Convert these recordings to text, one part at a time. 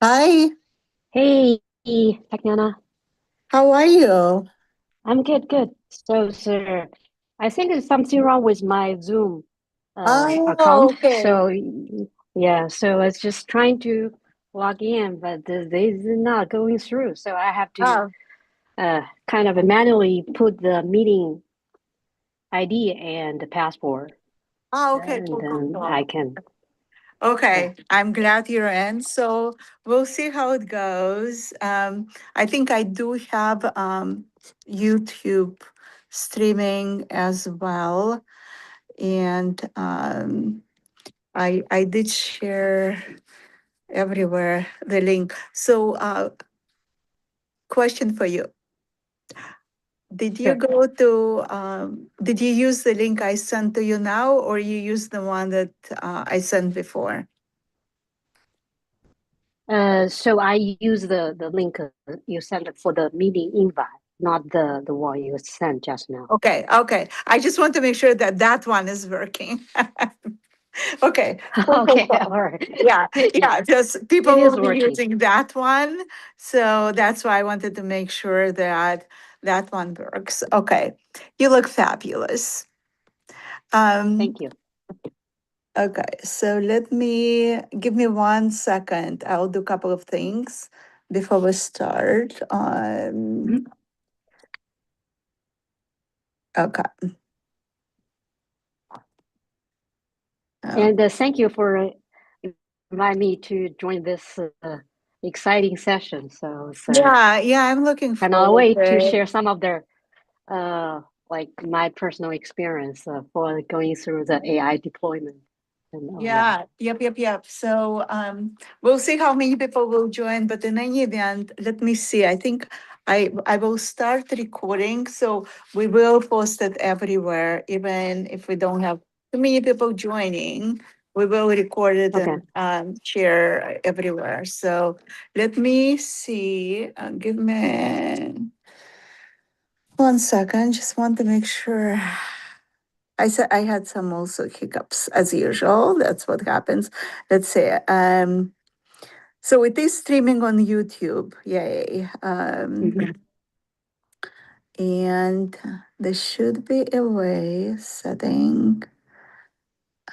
Hi, Hey, Tatiana. how are you? I'm good. So, I think there's something wrong with my Zoom Oh, account. okay. Yeah, so it's just trying to log in, but this is not going through. So I have to Oh, kind of manually put the meeting ID and the password, okay, and cool, cool, then cool. I can, yeah. Okay, I'm glad you're in. So we'll see how it goes. I think I do have YouTube streaming as well, and I did share everywhere the link. So, question for you. Sure. Did you use the link I sent to you now, or you use the one that I sent before? So I use the link you sent for the meeting invite, not the one you sent just now. Okay, okay. I just want to make sure that that one is working. Okay, cool, cool, Okay, cool. all right. Yeah, Yeah, yeah, just it people will is be working. using that one. So that's why I wanted to make sure that that one works. Okay, you look fabulous. Um, Thank you. Okay, so give me 1 second. I'll do a couple of things before we start. Mhm. Okay. uh, And thank you for inviting me to join this exciting session. So yeah, yeah, I'm looking cannot forward wait to to it. share some of their like my personal experience for going through the AI deployment and all that. Yeah, yep. So we'll see how many people will join, but in any event, let me see. I think I will start recording, so we will post it everywhere, even if we don't have too many people joining. We will record it Okay. and share everywhere. So let me see. Give me 1 second. Just want to make sure. I said I had some also hiccups as usual. That's what happens. Let's say so it is streaming on YouTube. Yay. Mhm. And there should be a way setting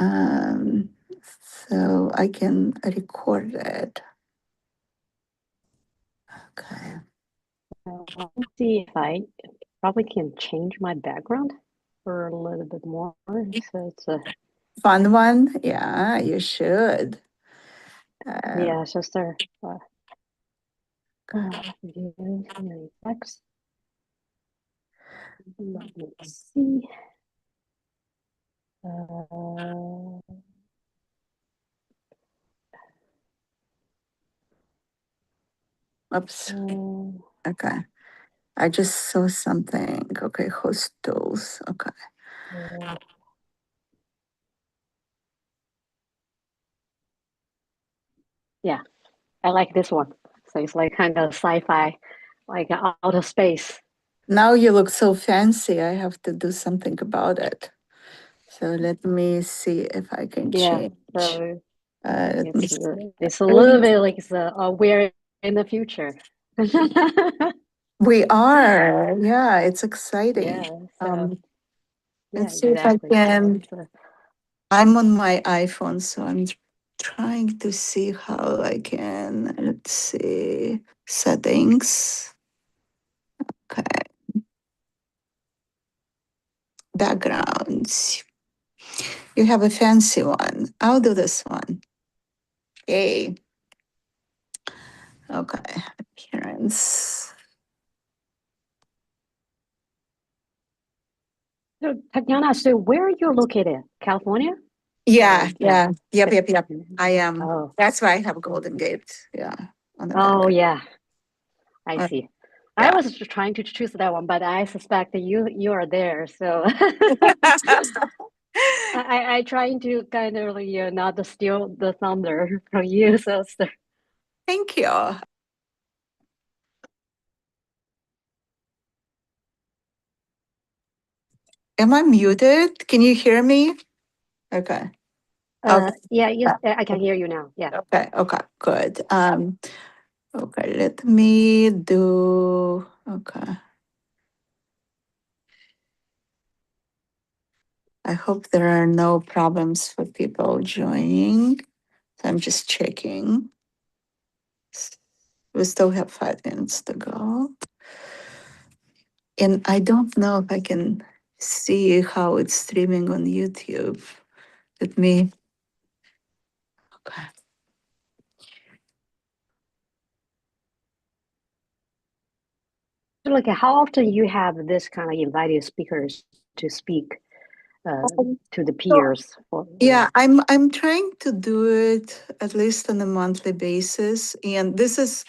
um so I can record it. Okay. Let's see if I probably can change my background for a little bit more. So it's a Fun one. Yeah, you should. Uh, yeah, it's just videos and text. Let me see. Uh, oops. uh, Okay. I just saw something. Okay, host tools. Okay. uh, yeah, I like this one. So it's like kind of sci-fi, like outer space. Now you look so fancy. I have to do something about it. So let me see if I can Yeah. change. So Let me see. it's a little Really? bit like we're in the future. We are. Yeah, it's exciting. Yeah. So Um, yeah, let's see if I exactly. So can. it's I'm on my iPhone, so I'm trying to see how I can. Let's see. Settings. Okay. Backgrounds. You have a fancy one. I'll do this one. Yay. Okay. Appearance. so Tatiana. So where are you located? California Yeah, or no? yeah. Yep, Ca- yep, yep. I am. Oh, That's why I have Golden Gate. Yeah, on the oh back. yeah. I Uh, see. I yeah. was trying to choose that one, but I suspect that you are there. So I trying to kind of like, not to steal the thunder from you. So Thank you. Am I muted? Can you hear me? Okay. Yeah, yes, I can hear you now. Yeah. Okay, good. Okay, let me do, okay. I hope there are no problems for people joining. So I'm just checking. We still have 5 minutes to go. And I don't know if I can see how it's streaming on YouTube. Let me, okay. So, like, how often you have this kind of invited speakers to speak Um, to the so peers? For, yeah, I'm trying to do it at least on a monthly basis. And this is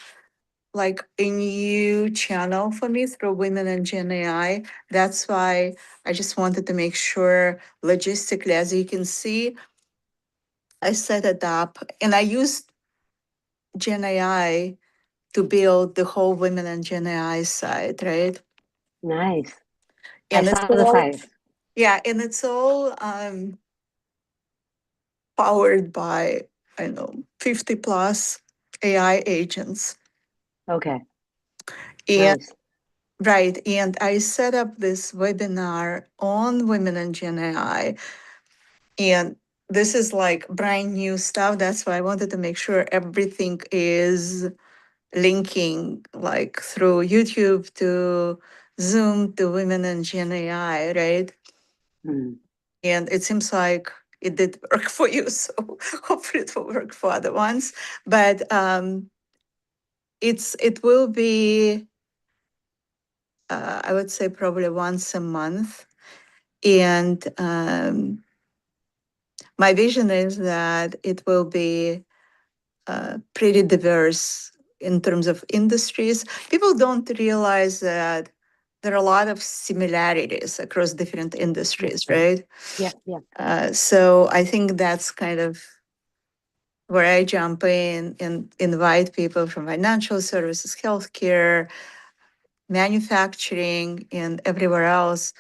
like a new channel for me through Women in Gen AI. That's why I just wanted to make sure logistically, as you can see, I set it up and I used Gen AI to build the whole Women in Gen AI site, right? nice. I And it's saw the all, size. yeah, and it's all powered by, I know, 50 plus AI agents. Okay, And nice. right, and I set up this webinar on Women in Gen AI. And this is like brand new stuff. That's why I wanted to make sure everything is linking like through YouTube to Zoom to Women in Gen AI, right? Mm, And it seems like it did work for you. So hopefully it will work for other ones. But it will be I would say probably once a month. And my vision is that it will be pretty diverse in terms of industries. People don't realize that there are a lot of similarities across different yeah, industries, right? yeah, yeah, So I think that's kind of where I jump in and invite people from financial services, healthcare, manufacturing, and everywhere else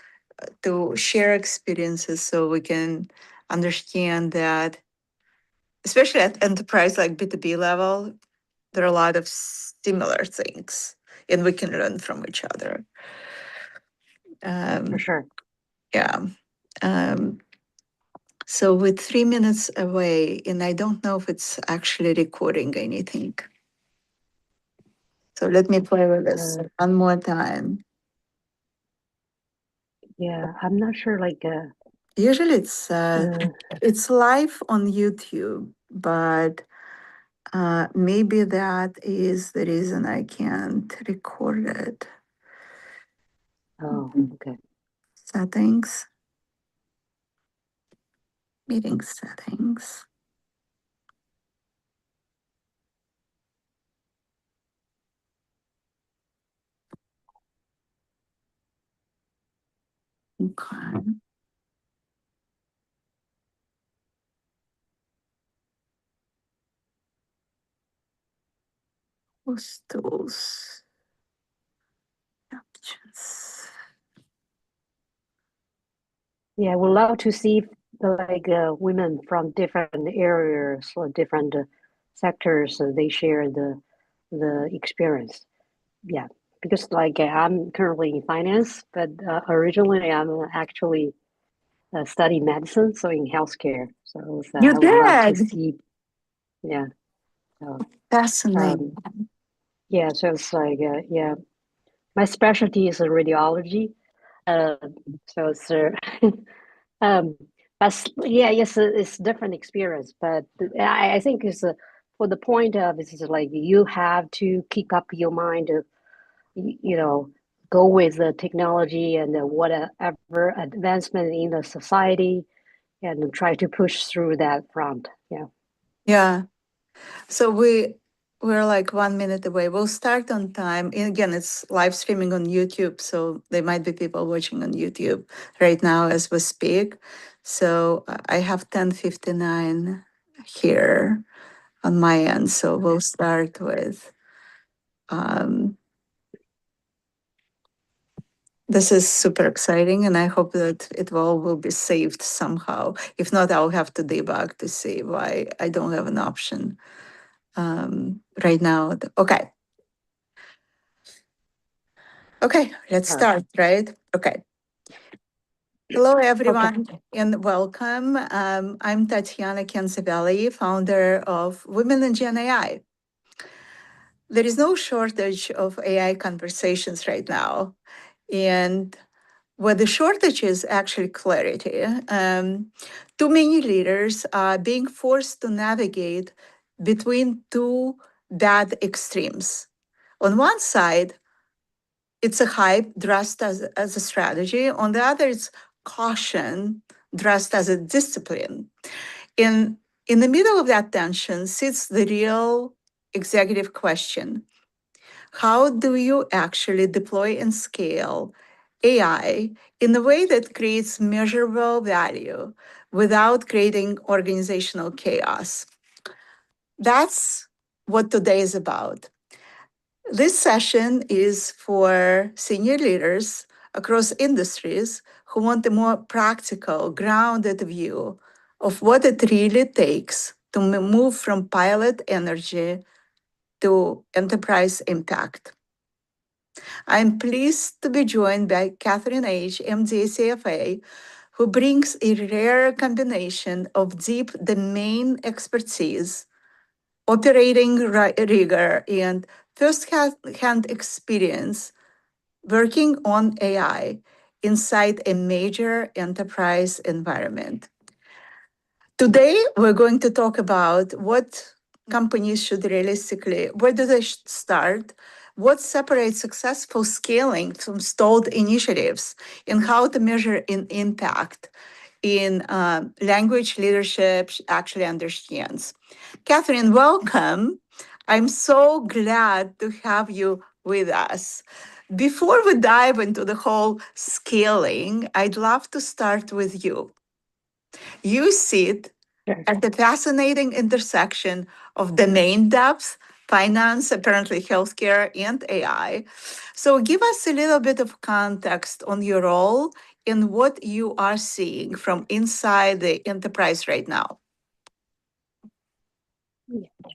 to share experiences so we can understand that, especially at enterprise like B2B level, there are a lot of similar things and we can learn from each other. for Um, sure. yeah. Um, so we're 3 minutes away, and I don't know if it's actually recording anything. So let me play with this Uh, one more time. yeah, I'm not sure. Like, Usually uh, it's live on YouTube, but maybe that is the reason I can't record it. oh, okay. Settings, meeting settings. Okay. Host tools, options. Yeah, we'd love to see like women from different areas or different sectors. They share the experience. Yeah, because like I'm currently in finance, but originally I'm actually study medicine, so in healthcare. So You I would love to did. see. Yeah. So Fascinating. um, yeah. So it's like yeah, my specialty is radiology. Uh, so it's um, yeah, yes, it's different experience, but I think it's for the point of it's like you have to keep up your mind to you know go with the technology and whatever advancement in the society and try to push through that front. Yeah. Yeah. So we're like 1 minute away. We'll start on time. And again, it's live streaming on YouTube, so there might be people watching on YouTube right now as we speak. So I have 10:59 here on my end. So we'll Okay. start with um, This is super exciting, and I hope that it will be saved somehow. If not, I'll have to debug to see why I don't have an option right now. Okay. Okay, let's Sure. start, right? Okay. Hello, Okay. everyone, and welcome. I'm Tatiana Kenzavelli, founder of Women in Gen AI. There is no shortage of AI conversations right now. And where the shortage is actually clarity. Too many leaders are being forced to navigate between two bad extremes. On one side, it's a hype dressed as a strategy. On the other, it's caution dressed as a discipline. In the middle of that tension sits the real executive question: how do you actually deploy and scale AI in a way that creates measurable value without creating organizational chaos? That's what today is about. This session is for senior leaders across industries who want a more practical, grounded view of what it really takes to move from pilot energy to enterprise impact. I'm pleased to be joined by Catherine H., MD, CFA, who brings a rare combination of deep domain expertise, operating rigor, and first-hand experience working on AI inside a major enterprise environment. Today, we're going to talk about what companies should realistically, where do they start, what separates successful scaling from stalled initiatives, and how to measure an impact in language leadership actually understands. Catherine, welcome. I'm so glad to have you with us. Before we dive into the whole scaling, I'd love to start with you. You sit Sure. at the fascinating intersection of domain depth, finance, apparently healthcare, and AI. So, give us a little bit of context on your role and what you are seeing from inside the enterprise right now.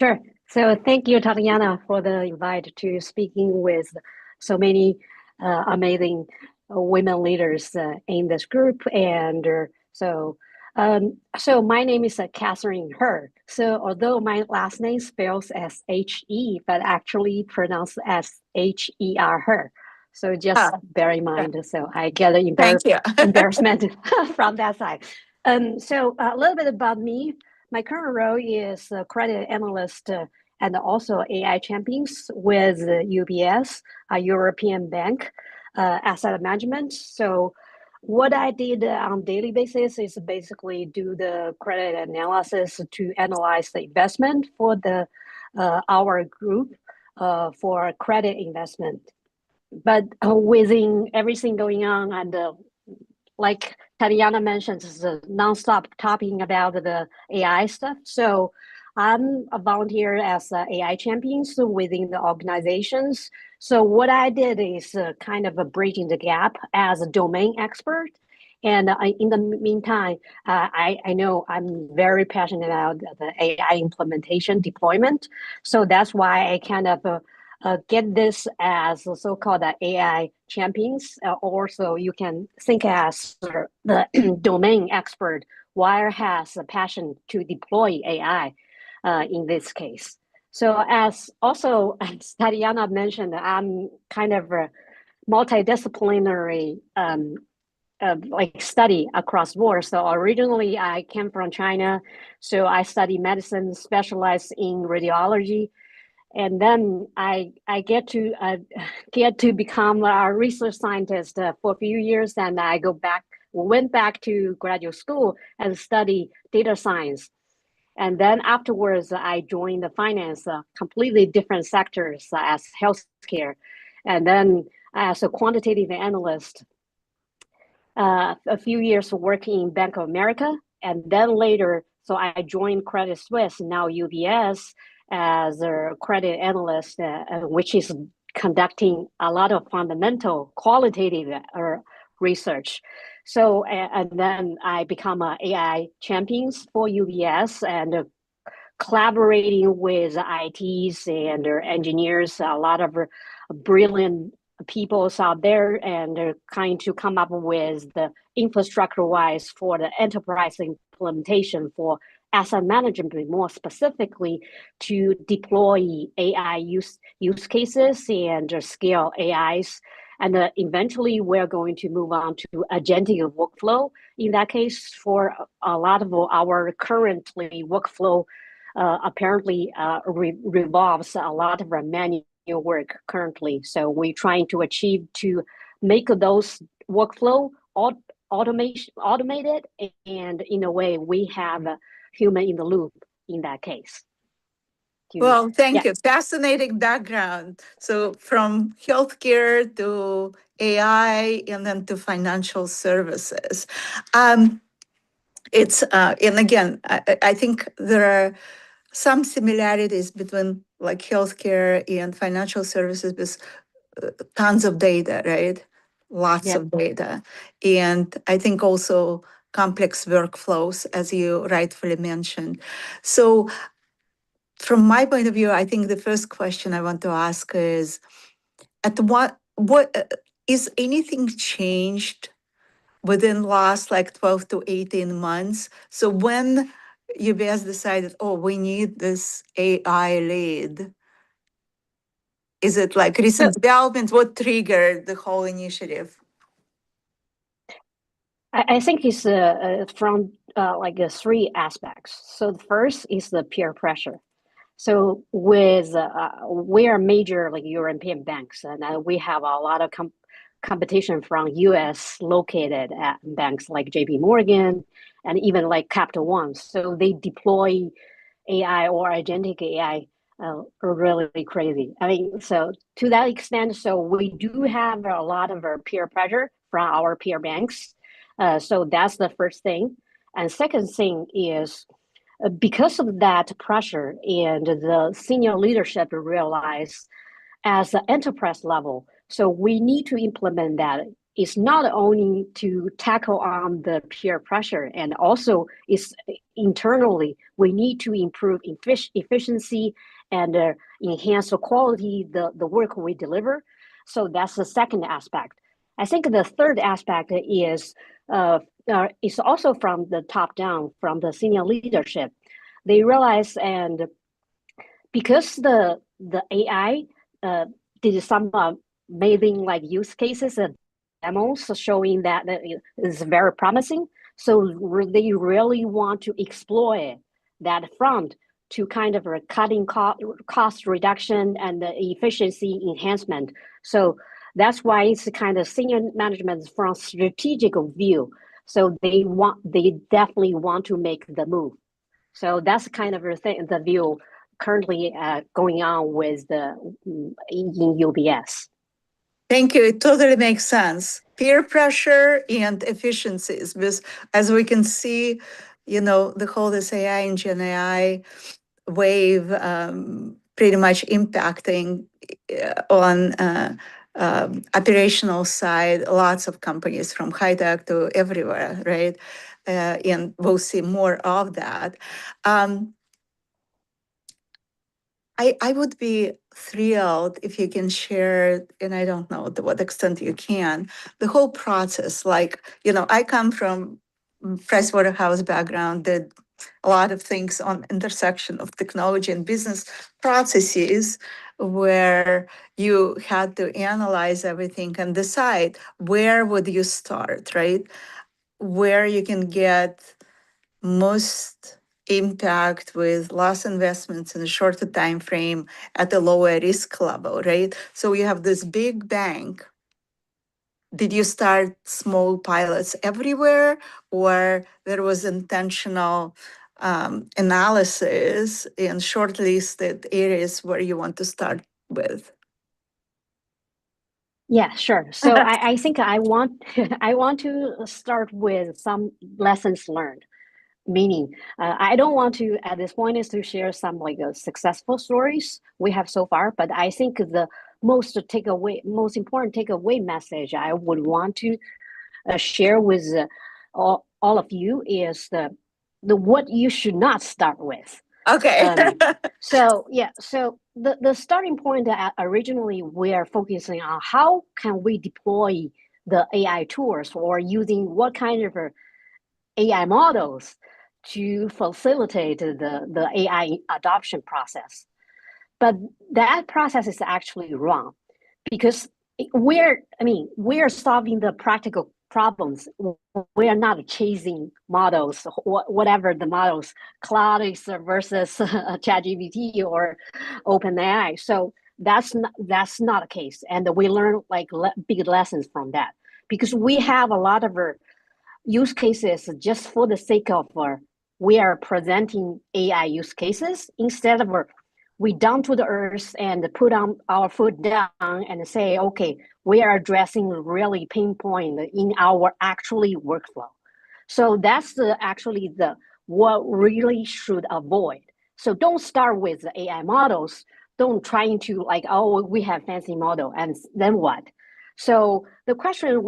Sure. So thank you, Tatiana, for the invite to speaking with so many amazing women leaders in this group. And so my name is Catherine Her. So although my last name spells as H-E, but actually pronounced as H-E-R, Her. So just Ah, bear in yeah, mind. So I get an thank you. embarrassment from that side. So a little bit about me. My current role is a credit analyst and also AI champions with UBS, a European bank, asset management. So what I did on daily basis is basically do the credit analysis to analyze the investment for the our group for credit investment. But within everything going on and like Tatiana mentioned, is a nonstop talking about the AI stuff. So I'm a volunteer as AI champions within the organizations. So what I did is kind of a bridging the gap as a domain expert. And in the meantime, I know I'm very passionate about the AI implementation deployment. So that's why I kind of get this as a so-called AI champions. Also, you can think as the domain expert, wire has a passion to deploy AI in this case. So as also as Tatiana mentioned, I'm kind of a multidisciplinary like study across board. So originally I came from China, so I study medicine, specialized in radiology, and then I get to become a research scientist for a few years, and I went back to graduate school and study data science. And then afterwards, I joined the finance, completely different sectors as healthcare, and then as a quantitative analyst, a few years working in Bank of America, and then later, so I joined Credit Suisse, now UBS, as a credit analyst, which is conducting a lot of fundamental qualitative research. So, and then I become a AI champions for UBS and collaborating with ITs and engineers, a lot of brilliant people out there, and they're trying to come up with the infrastructure wise for the enterprise implementation for asset management, more specifically to deploy AI use cases and scale AIs. And eventually, we're going to move on to agentic workflow. In that case, for a lot of our currently workflow apparently revolves a lot of our manual work currently. So we're trying to achieve to make those workflow automated, and in a way we have a human in the loop in that case. Well, thank Yeah. you. Fascinating background. So from healthcare to AI and then to financial services. It's and again, I think there are some similarities between like healthcare and financial services with tons of data, right? Lots Yep. of data. And I think also complex workflows, as you rightfully mentioned. So from my point of view, I think the first question I want to ask is, at what is anything changed within last like 12 to 18 months? So when UBS decided, oh, we need this AI lead, is it like So recent development? What triggered the whole initiative? I think it's from like three aspects. So the first is the peer pressure. So with we are major like European banks, and we have a lot of competition from U.S. located banks like J.P. Morgan and even like Capital One. So they deploy AI or agentic AI really crazy. I mean, so to that extent, so we do have a lot of our peer pressure from our peer banks. So that's the first thing. And second thing is because of that pressure and the senior leadership realize as an enterprise level, so we need to implement that. It's not only to tackle on the peer pressure, and also is internally we need to improve efficiency and enhance the quality the work we deliver. So that's the second aspect. I think the third aspect is also from the top down, from the senior leadership. They realize, and because the AI did some amazing like use cases and demos showing that is very promising. So they really want to exploit that front to kind of a cutting cost reduction and the efficiency enhancement. So that's why it's kind of senior management from strategic view. So they definitely want to make the move. So that's kind of the view currently going on with the in UBS. Thank you. It totally makes sense. Peer pressure and efficiencies, because as we can see, the whole this AI and Gen AI wave pretty much impacting on operational side, lots of companies from high tech to everywhere, right? And we'll see more of that. I would be thrilled if you can share, and I don't know to what extent you can, the whole process. Like, I come from Pricewaterhouse background, did a lot of things on intersection of technology and business processes where you had to analyze everything and decide where would you start, right? Where you can get most impact with less investments in a shorter time frame at a lower risk level, right? So you have this big bank. Did you start small pilots everywhere, or there was intentional analysis in shortlisted areas where you want to start with? Yeah, sure. So I think I want I want to start with some lessons learned. Meaning, I don't want to at this point is to share some like successful stories we have so far, but I think the most important takeaway message I would want to share with all of you is the what you should not start with. Okay. So the starting point that originally we are focusing on how can we deploy the AI tools or using what kind of AI models to facilitate the AI adoption process. But that process is actually wrong because we're solving the practical problems. We are not chasing models, whatever the models, Cloud versus ChatGPT or OpenAI. So that's not a case, and we learn like big lessons from that because we have a lot of use cases just for the sake of we are presenting AI use cases instead of we down to the earth and put on our foot down and say, okay, we are addressing really pinpoint in our actually workflow. So that's actually the what really should avoid. So don't start with the AI models. Don't trying to like, oh, we have fancy model and then what? So the question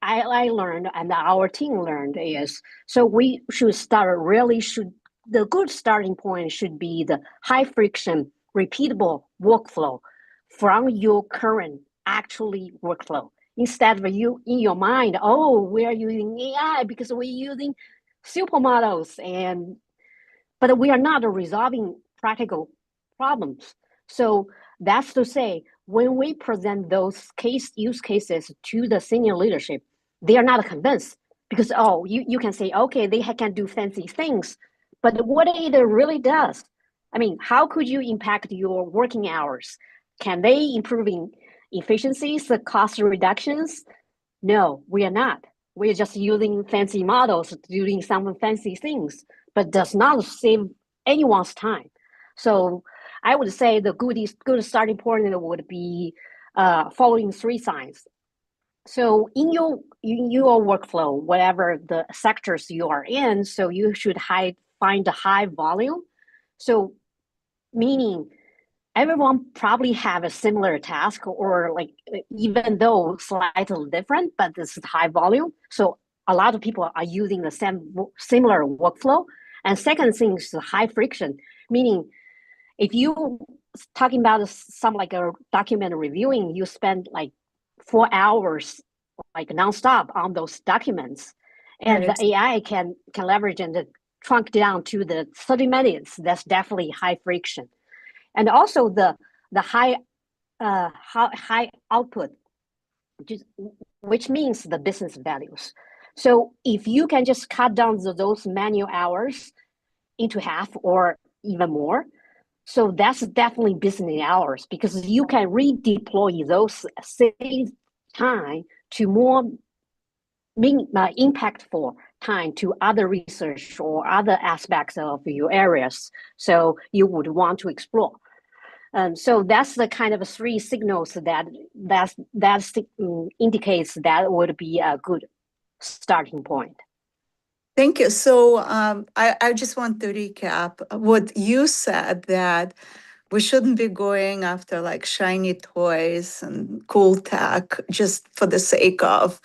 I learned and our team learned is so we should start really should the good starting point should be the high friction repeatable workflow from your current actually workflow instead of you in your mind, oh, we are using AI because we're using supermodels and but we are not resolving practical problems. So that's to say, when we present those use cases to the senior leadership, they are not convinced because oh, you can say okay, they can do fancy things, but what it really does, I mean, how could you impact your working hours? Can they improving efficiencies, the cost reductions? No, we are not. We're just using fancy models, doing some fancy things, but does not save anyone's time. So I would say the good starting point would be following three signs. So in your workflow, whatever the sectors you are in, so you should find a high volume. So meaning everyone probably have a similar task or like even though slightly different, but this is high volume. So a lot of people are using the similar workflow. And second thing is high friction, meaning if you talking about some like a document reviewing, you spend like 4 hours like nonstop on those documents, and the Right. AI can leverage and trunk down to the 30 minutes. That's definitely high friction, and also the high output, which means the business values. So if you can just cut down those manual hours into half or even more, so that's definitely business hours because you can redeploy those save time to more impactful time to other research or other aspects of your areas. So you would want to explore. So that's the kind of three signals that indicates that would be a good starting point. Thank you. So I just want to recap what you said, that we shouldn't be going after like shiny toys and cool tech just for the sake of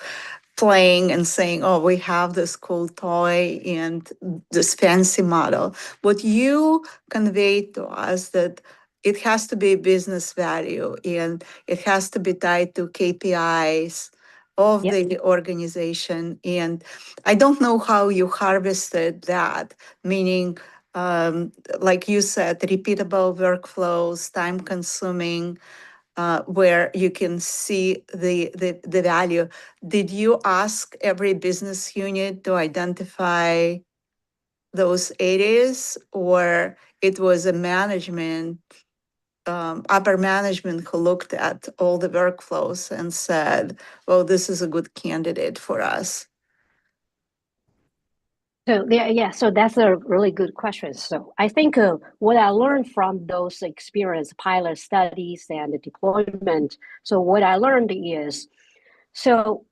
playing and saying, oh, we have this cool toy and this fancy model. What you conveyed to us that it has to be business value and it has to be tied to KPIs of Yep. the organization. And I don't know how you harvested that, meaning like you said, repeatable workflows, time consuming, where you can see the value. Did you ask every business unit to identify those areas, or it was a management, upper management who looked at all the workflows and said, well, this is a good candidate for us? So yeah, so that's a really good question. So I think what I learned from those experience, pilot studies and the deployment. So what I learned is, so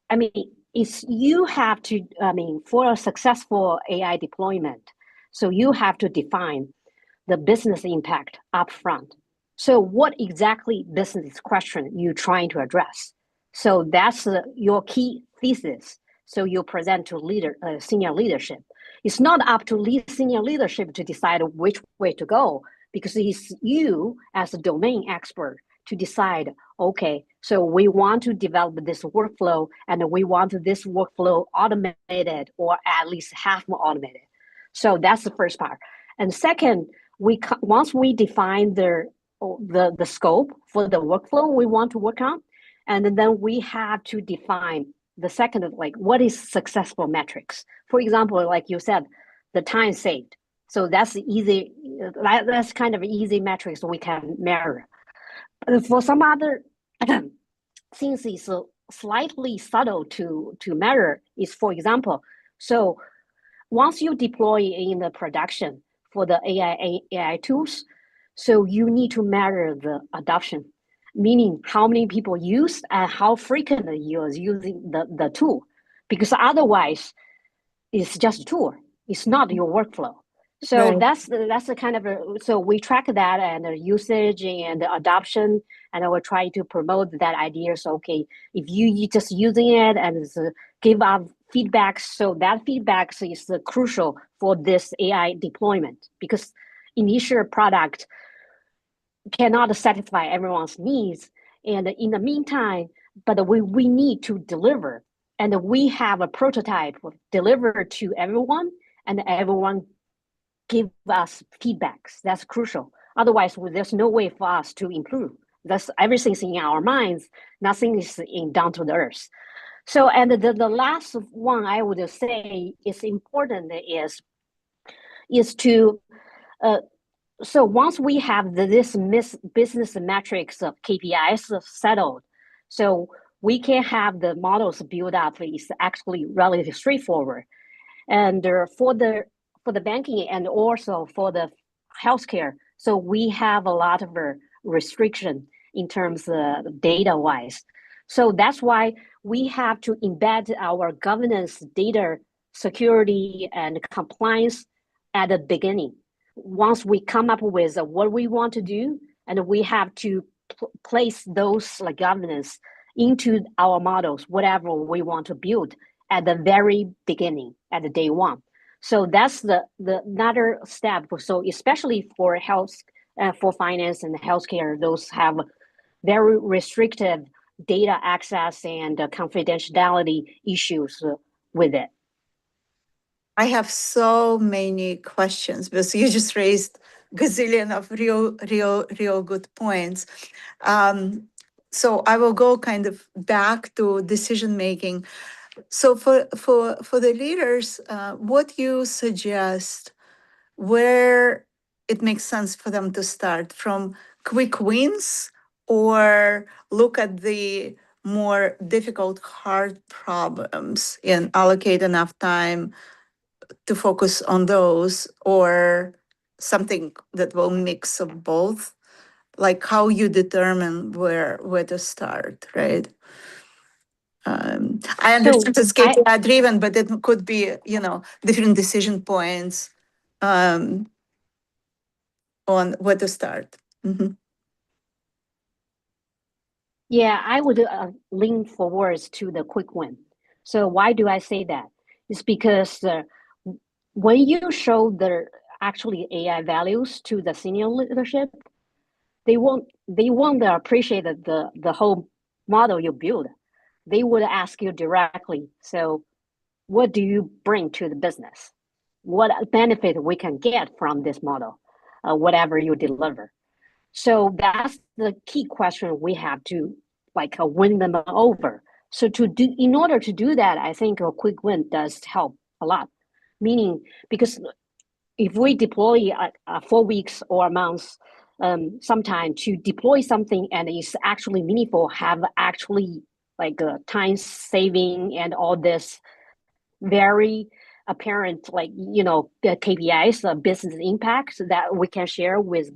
I mean, it's you have to. I mean, for a successful AI deployment, so you have to define the business impact upfront. So what exactly business question you're trying to address? So that's your key thesis. So you present to senior leadership. It's not up to senior leadership to decide which way to go because it's you as a domain expert to decide, okay, so we want to develop this workflow and we want this workflow automated or at least half more automated. So that's the first part. And second, once we define the scope for the workflow we want to work on, and then we have to define the second, like what is successful metrics. For example, like you said, the time saved. So that's easy. That's kind of easy metrics we can measure. For some other things, is slightly subtle to measure. Is for example, so once you deploy in the production for the AI tools, so you need to measure the adoption, meaning how many people use and how frequently you're using the tool, because otherwise it's just a tool. It's not your workflow. So Right. that's a kind of so we track that and the usage and the adoption, and I will try to promote that idea. So okay, if you just using it and give up feedback, so that feedback is crucial for this AI deployment because initial product cannot satisfy everyone's needs. And in the meantime, but we need to deliver. And we have a prototype delivered to everyone, and everyone give us feedbacks. That's crucial. Otherwise, there's no way for us to improve. That's everything's in our minds. Nothing is in down to the earth. So, and the last one I would say is important is to so once we have this business metrics of KPIs settled, so we can have the models built up. It's actually relatively straightforward. And for the banking and also for the healthcare, so we have a lot of restriction in terms of data wise. So that's why we have to embed our governance, data security, and compliance at the beginning. Once we come up with what we want to do, and we have to place those like governance into our models, whatever we want to build at the very beginning, at the day one. So that's the another step. So especially for health, for finance and healthcare, those have very restrictive data access and confidentiality issues with it. I have so many questions because you just raised gazillion of real good points. So I will go kind of back to decision making. So for the leaders, what you suggest where it makes sense for them to start from quick wins or look at the more difficult, hard problems and allocate enough time to focus on those or something that will mix of both, like how you determine where to start, right? I So understand it's I KPI driven, but it could be, different decision points um, on where to start. Mhm. Yeah, I would lean forwards to the quick win. So why do I say that? It's because when you show the actually AI values to the senior leadership, they won't appreciate the whole model you build. They would ask you directly. So what do you bring to the business? What benefit we can get from this model? Whatever you deliver. So that's the key question we have to like win them over. So in order to do that, I think a quick win does help a lot. Meaning, because if we deploy 4 weeks or a month, sometime to deploy something and it's actually meaningful, have actually like time saving and all this very apparent like KPIs, business impacts that we can share with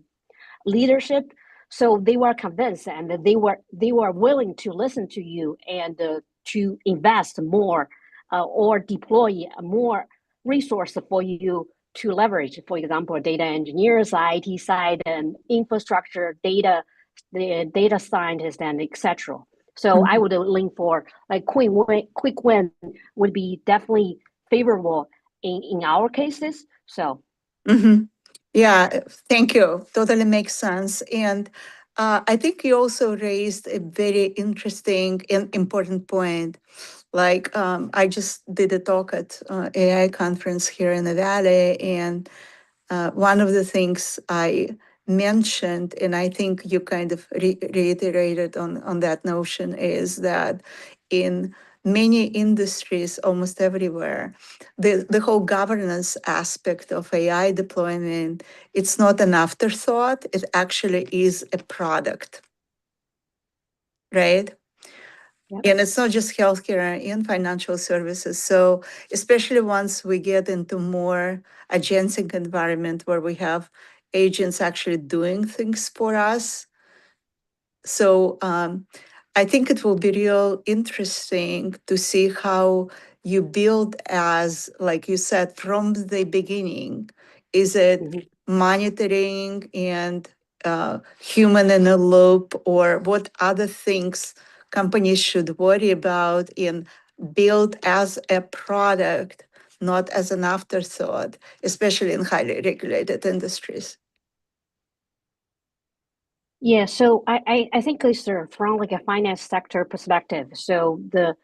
leadership. So they were convinced and they were willing to listen to you and to invest more or deploy more resource for you to leverage, for example, data engineers, IT side, and infrastructure, the data scientists, and etc. So I Mhm. would link for like quick win would be definitely favorable in our cases. So Mhm. Yeah, thank you. Totally makes sense. And I think you also raised a very interesting and important point. Like I just did a talk at AI conference here in the Valley, and one of the things I mentioned, and I think you kind of reiterated on that notion, is that in many industries, almost everywhere, the whole governance aspect of AI deployment, it's not an afterthought, it actually is a product, right? yeah. And it's not just healthcare and financial services. So especially once we get into more agentic environment where we have agents actually doing things for us. So I think it will be real interesting to see how you build as, like you said, from the beginning. Is it Mhm. monitoring and human in a loop, or what other things companies should worry about and build as a product, not as an afterthought, especially in highly regulated industries? Yeah, so I think it's from like a finance sector perspective. So the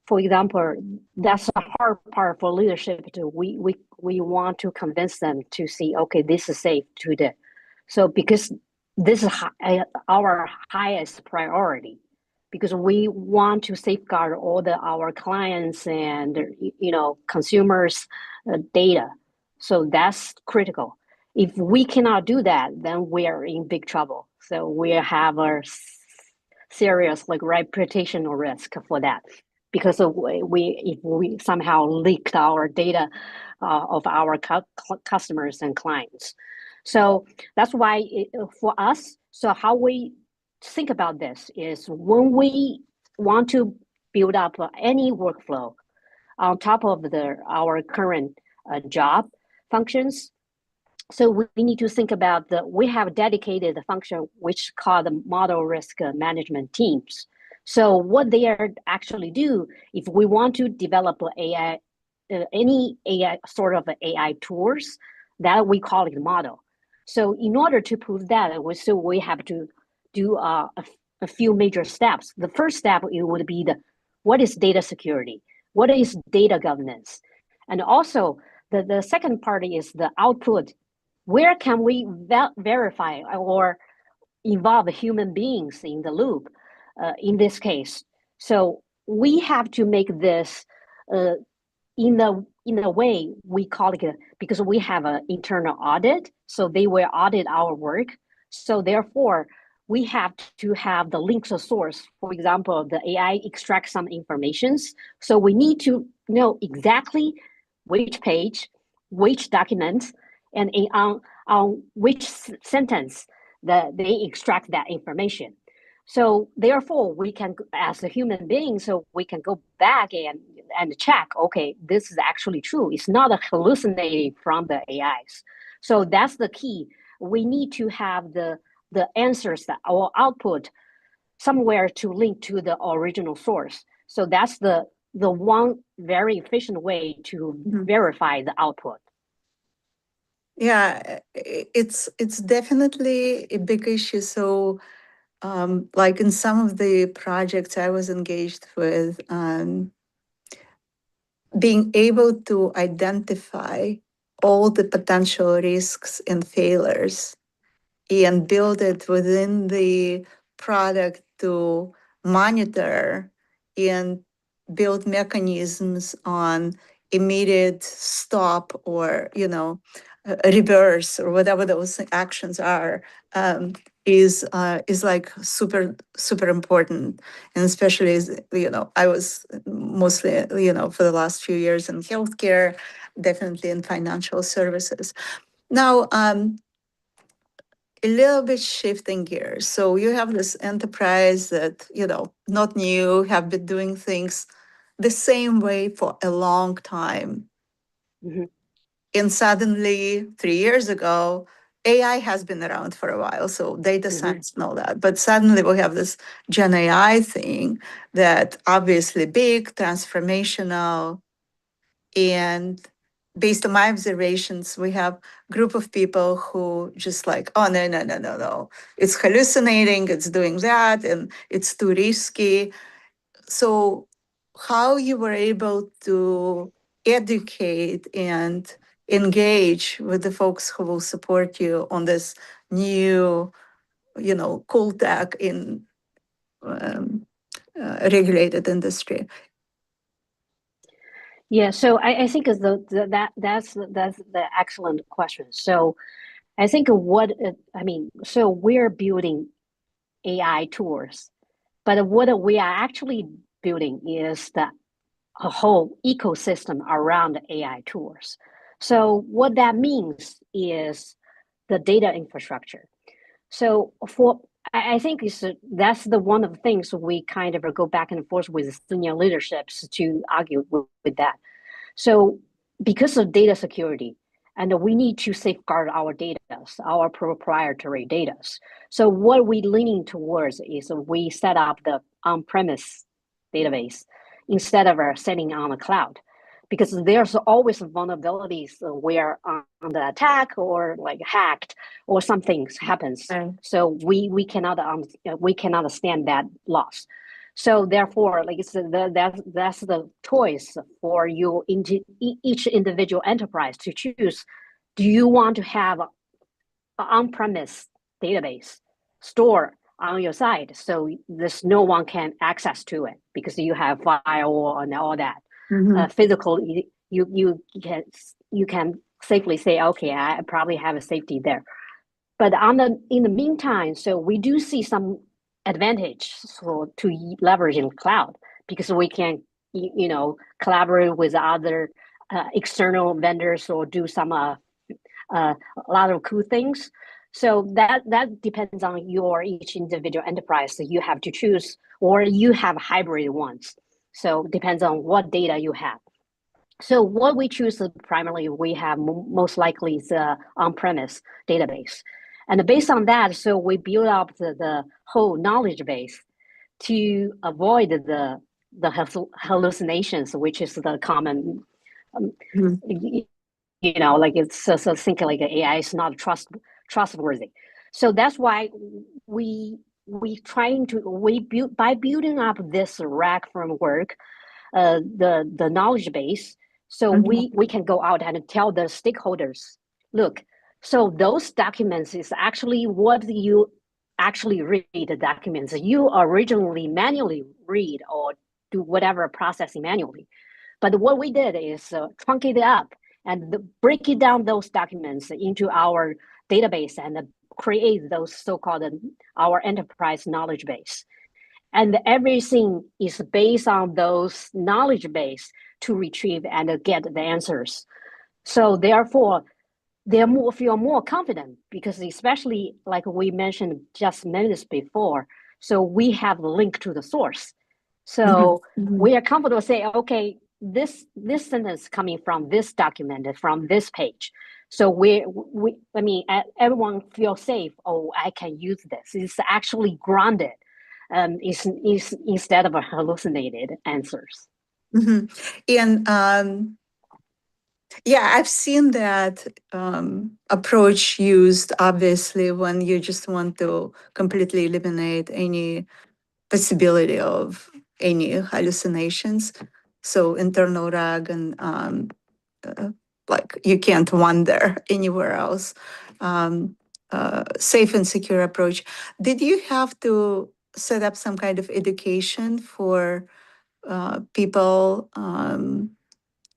for example, that's a hard part for leadership to we want to convince them to see, okay, this is safe to the so because this is our highest priority because we want to safeguard all the our clients and consumers data. So that's critical. If we cannot do that, then we are in big trouble. So we have a serious like reputational risk for that because of we if we somehow leaked our data of our customers and clients. So that's why for us, so how we think about this is when we want to build up any workflow on top of our current job functions. So we need to think about we have dedicated function which called the model risk management teams. So what they are actually do if we want to develop AI, any AI sort of AI tools, that we call it model. So in order to prove that, we have to do a few major steps. The first step it would be what is data security, what is data governance, and also the second part is the output. Where can we verify or involve human beings in the loop in this case? So we have to make this uh, in a way we call it because we have an internal audit, so they will audit our work. So therefore, we have to have the links of source. For example, the AI extracts some informations, so we need to know exactly which page, which document, and on which sentence that they extract that information. So therefore, we can, as a human being, so we can go back and check. Okay, this is actually true. It's not a hallucinating from the AIs. So that's the key. We need to have the answers that our output somewhere to link to the original source. So that's the one very efficient way to Mhm. verify the output. Yeah, it's definitely a big issue. So, like in some of the projects I was engaged with, being able to identify all the potential risks and failures and build it within the product to monitor and build mechanisms on immediate stop or reverse or whatever those actions are, is like super important. And especially as I was mostly for the last few years in healthcare, definitely in financial services. Now a little bit shifting gears. So you have this enterprise that, not new, have been doing things the same way for a long time. Mhm. And suddenly, 3 years ago, AI has been around for a while, so data Mm-hmm. science and all that. But suddenly we have this Gen AI thing that obviously big, transformational, and based on my observations, we have group of people who just like, oh no, no, no, no, no. It's hallucinating, it's doing that, and it's too risky. So how you were able to educate and engage with the folks who will support you on this new, cool tech in um, regulated industry. Yeah, so I think is that's the excellent question. So I think I mean, so we're building AI tools, but what we are actually building is a whole ecosystem around AI tools. So what that means is the data infrastructure. So I think that's the one of the things we kind of go back and forth with senior leaderships to argue with that. So because of data security, and we need to safeguard our data, our proprietary data. So what we're leaning towards is we set up the on-premise database instead of setting on the cloud, because there's always vulnerabilities where the attack or like hacked or something happens. Right. So we cannot stand that loss. So therefore, like that's the choice for you into each individual enterprise to choose. Do you want to have an on-premise database store on your side so there's no one can access to it because you have firewall and all that Mm-hmm. physical you can safely say, okay, I probably have a safety there. But in the meantime, so we do see some advantage to leverage in cloud because we can collaborate with other external vendors or do some a lot of cool things. So that depends on your each individual enterprise. So you have to choose, or you have hybrid ones. So depends on what data you have. So what we choose primarily, we have most likely the on-premise database. And based on that, so we build up the whole knowledge base to avoid the hallucinations, which is the common, um, like it's so thinking like AI is not trustworthy. So that's why we build by building up this rack framework, the knowledge base, so Mm-hmm. we can go out and tell the stakeholders, look, so those documents is actually what you actually read the documents you originally manually read or do whatever processing manually. But what we did is truncate it up and break it down those documents into our database and create those so-called our enterprise knowledge base. And everything is based on those knowledge base to retrieve and get the answers. So therefore, they feel more confident because especially like we mentioned just minutes before, so we have the link to the source. So Mm-hmm. we are comfortable to say, okay, this sentence coming from this document, from this page. So we I mean, everyone feels safe. Oh, I can use this. It's actually grounded. Is instead of a hallucinated answers. Mm-hmm. And yeah, I've seen that approach used obviously when you just want to completely eliminate any possibility of any hallucinations. So internal RAG and uh, like you can't wander anywhere else. Um, Safe and secure approach. Did you have to set up some kind of education for people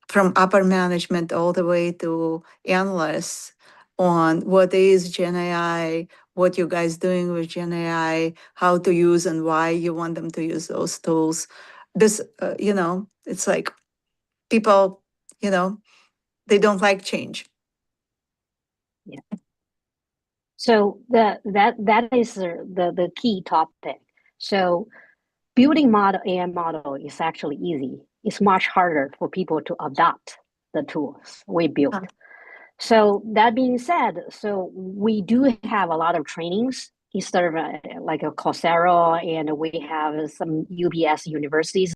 from upper management all the way to analysts on what is Gen AI, what you guys doing with Gen AI, how to use and why you want them to use those tools? This, it's like people, you know, they don't like change. Yeah. So that is the key topic. So building model AI model is actually easy. It's much harder for people to adopt the tools we built. So that being said, so we do have a lot of trainings instead of like a Coursera, and we have some UBS universities